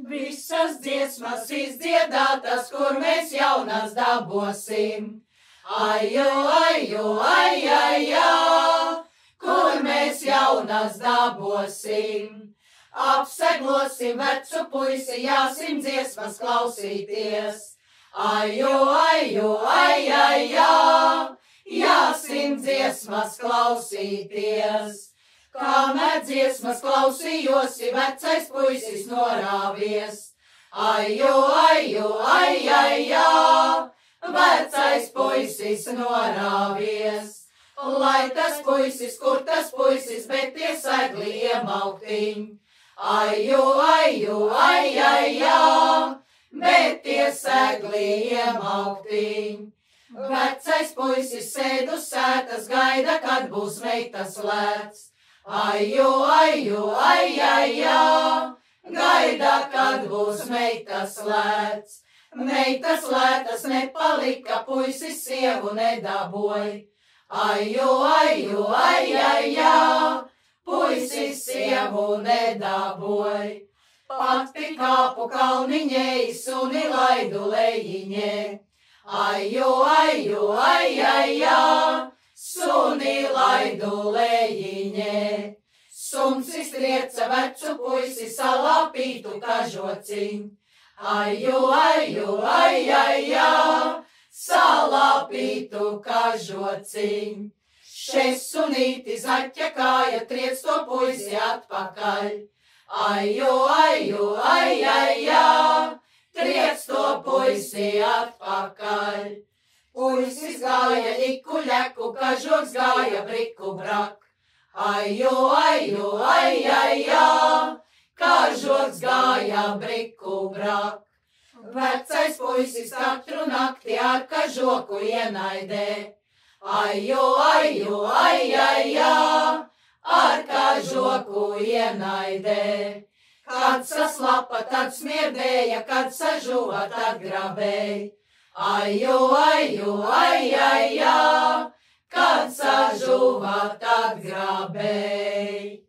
Visas dziesmas izdziedātas, kur mēs jaunas dabosim. Ajo, ajo, ai, ai, ai, kur mēs jaunas dabosim. Apseglosim vecu puisi, jāsim dziesmas klausīties. Ajo, ajo, ai, ai, ai, jāsim dziesmas klausīties. Kamēr dziesmas klausījosi, vecais puisis norāvies. Ajo, ajo, ai, ai, ai, vecais puisis norāvies. Lai tas puisis, kur tas puisis, bet tie segli iemauktiņ. Ajo, ajo, ai, ai, ai, bet tie segli iemauktiņ. Vecais puisis sēd uz sētas, gaida, kad būs meitas lēts. Ajo, ajo, ai, ai, ai, gaida, kad būs meitas lēts. Meitas lētas nepalika, puisis sievu nedaboj. Ajo, ajo, ai, ai, ai, puisis sievu nedaboj. Pati kāpu kalniņei, suni laidu lejiņē. Ajo, ajo, ai, ai, ai, suni laidu lejiņē. Suns iztrieca vecu puisi, salāpītu kažociņ. Ajo, ajo, ai, ai, ai, salāpītu kažociņ. Šes sunīti zaķekāja, triec to puisi atpakaļ. Ajo, ajo, ai, ai, ai, triec to puisi atpakaļ. Puisis gāja liku ļeku, kažoks gāja briku brak. Ajo, ajo, ai, ai, ai, kažoks gāja briku brak. Vecais puisis katru nakti ar kažoku ienaidē. Ajo, ajo, ai, ai, ai, ar kažoku ienaidē. Kad saslapa, tad smirdēja, kad sažuva, tad grabēja. Ajo, ajo, ai, ai, ai, kad sažuva, tad grabēja.